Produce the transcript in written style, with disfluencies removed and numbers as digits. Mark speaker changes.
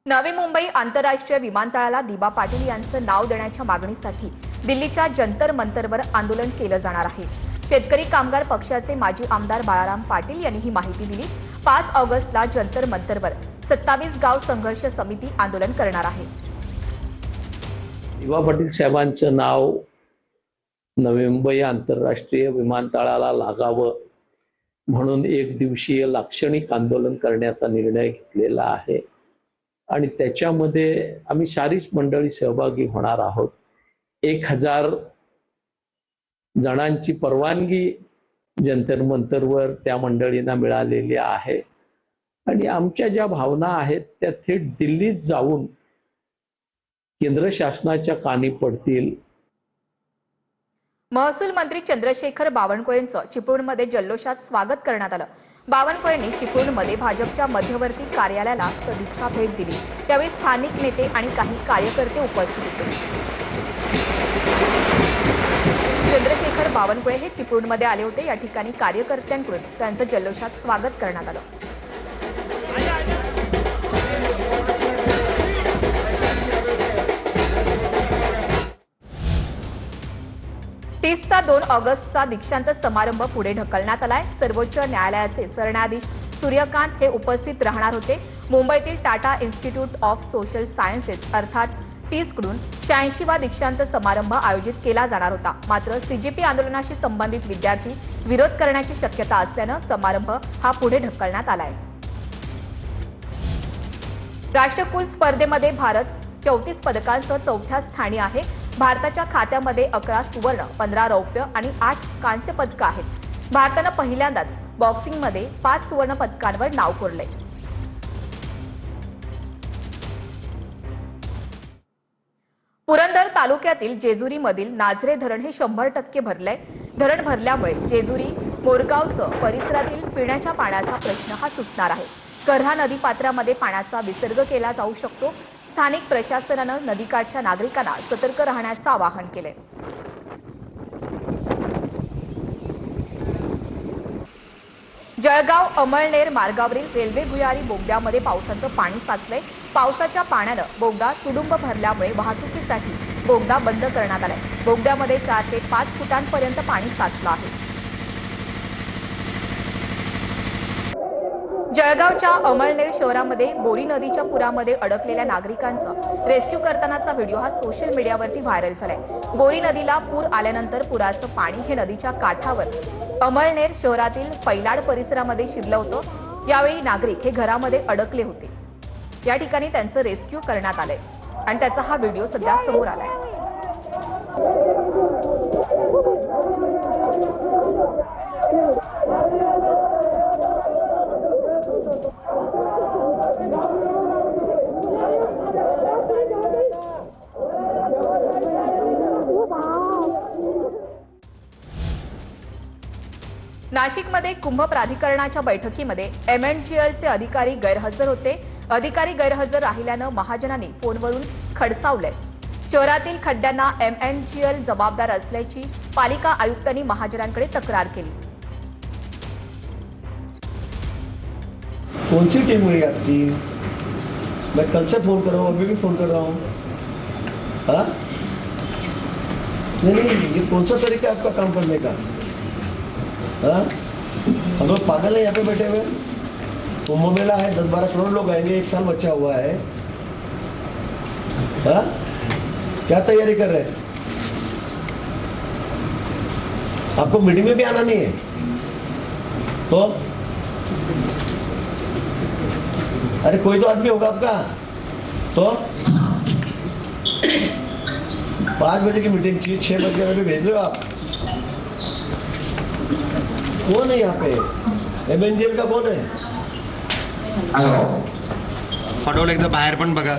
Speaker 1: नवी मुंबई आंतरराष्ट्रीय विमानतळाला दिबा पाटील यांचं नाव देण्याच्या मागणीसाठी दिल्लीच्या जंतर मंतरवर आंदोलन केलं जाणार आहे। शेतकरी कामगार पक्षाचे माजी आमदार बाळाराम पाटील यांनी ही माहिती दिली। 5 ऑगस्टला जंतर मंतरवर 27 गाव संघर्ष समिती आंदोलन करणार आहे।
Speaker 2: दिबा पाटील साहेबांचं नाव नवी मुंबई आंतरराष्ट्रीय विमानतळाला लागावं म्हणून एक दिवसीय लाक्षणिक आंदोलन करण्याचा निर्णय घेतलेला आहे आणि त्याच्यामध्ये आम्ही सारीच मंडळी सहभागी होणार आहोत। 1000 जणांची परवानगी जंतर मंतरवर त्या मंडळींना मिळालेली आहे आणि आमच्या ज्या भावना आहेत त्या थेट दिल्लीत जाऊन केंद्र शासनाच्या कानी पडतील।
Speaker 1: महसूल मंत्री चंद्रशेखर बावनकुळेंचं चिपळूणमध्ये जल्लोषात स्वागत करण्यात आलं। बावनकुळेंनी चिपळूणमध्ये भाजपच्या मध्यवर्ती कार्यालयाला सदिच्छा भेट दिली। यावेळी स्थानिक नेते आणि काही कार्यकर्ते उपस्थित होते। चंद्रशेखर बावनकुळे हे चिपळूणमध्ये आले होते। या ठिकाणी कार्यकर्त्यांकडून त्यांचं जल्लोषात स्वागत करण्यात आलं। 2 ऑगस्टचा दीक्षांत समारंभ पुढे ढकलण्यात आलाय। सर्वोच्च न्यायालयाचे सरन्यायाधीश सूर्यकांत हे उपस्थित राहणार होते। मुंबईतील Tata institute of social sciences अर्थात टीसकडून 86वा दीक्षांत समारंभ आयोजित केला जाणार होता। मात्र सीजेपी आंदोलनाशी संबंधित विद्यार्थी विरोध करण्याची शक्यता असल्यानं समारंभ हा पुढे ढकलण्यात आलाय। राष्ट्रकुल स्पर्धेमध्ये भारत 34 पदकांसह 4थ्या स्थानी आहे। भारताच्या खात्यामध्ये 11 सुवर्ण, 15 रौप्य आणि 8 कांस्य पदकं आहेत। भारतानं पहिल्यांदाच बॉक्सिंगमध्ये 5 सुवर्ण पदकांवर नाव कोरलंय। पुरंदर तालुक्यातील जेजुरीमधील नाझरे धरण हे 100% भरलंय। धरण भरल्यामुळे जेजुरी, मोरगावसह परिसरातील पिण्याच्या पाण्याचा प्रश्न हा सुटणार आहे। करहा नदीपात्रामध्ये पाण्याचा विसर्ग केला जाऊ शकतो। स्थानिक प्रशासनानं नदीकाठच्या नागरिकांना सतर्क राहण्याचं आवाहन केलंय। जळगाव अमळनेर मार्गावरील रेल्वे भुयारी बोगद्यामध्ये पावसाचं पाणी साचलंय। पावसाच्या पाण्यानं बोगदा तुडुंब भरल्यामुळे वाहतुकीसाठी बोगदा बंद करण्यात आलाय। बोगद्यामध्ये 4 ते 5 फुटांपर्यंत पाणी साचलं आहे। जळगावच्या अमळनेर शहरामध्ये बोरी नदीच्या पुरामध्ये अडकलेल्या नागरिकांचा रेस्क्यू करतानाचा व्हिडिओ हा सोशल मीडियावरती व्हायरल झालाय। बोरी नदीला पूर आल्यानंतर पुराचं पाणी हे नदीच्या काठावर अमळनेर शहरातील पैलाड परिसरामध्ये शिरलं होतं। यावेळी नागरिक हे घरामध्ये अडकले होते। या ठिकाणी त्यांचं रेस्क्यू करण्यात आलंय आणि त्याचा हा व्हिडिओ सध्या समोर आलाय। नाशिकमध्ये कुंभ प्राधिकरणाच्या बैठकीमध्ये MNGLचे अधिकारी गैरहजर होते। अधिकारी गैरहजर राहिल्यानं महाजनांनी फोनवरून खडसावलंय। शहरातील खड्ड्यांना MNGL जबाबदार असल्याची पालिका आयुक्तांनी महाजनांकडे तक्रार केली।
Speaker 3: कौन सी टीम हुई आपकी? मैं कल से फोन कर रहा हूँ, अभी भी फोन कर रहा हूँ। हाँ नहीं, ये कौन सा तरीका है आपका काम करने का? हाँ, हम लोग पागल है यहाँ पे बैठे हुए। कुंभ मेला है, 10-12 करोड़ लोग आएंगे, 1 साल बचा हुआ है। हाँ, क्या तैयारी कर रहे हैं? आपको मीटिंग में भी आना नहीं है तो? अरे कोई तो आदमी होगा आपका तो? 5 बजे की मीटिंग थी, 6 बजे अभी भेज रहे हो आप? कौन है यहाँ पे? MNGL का कौन है?
Speaker 4: फडोल एकदा बाहेर पण बघा।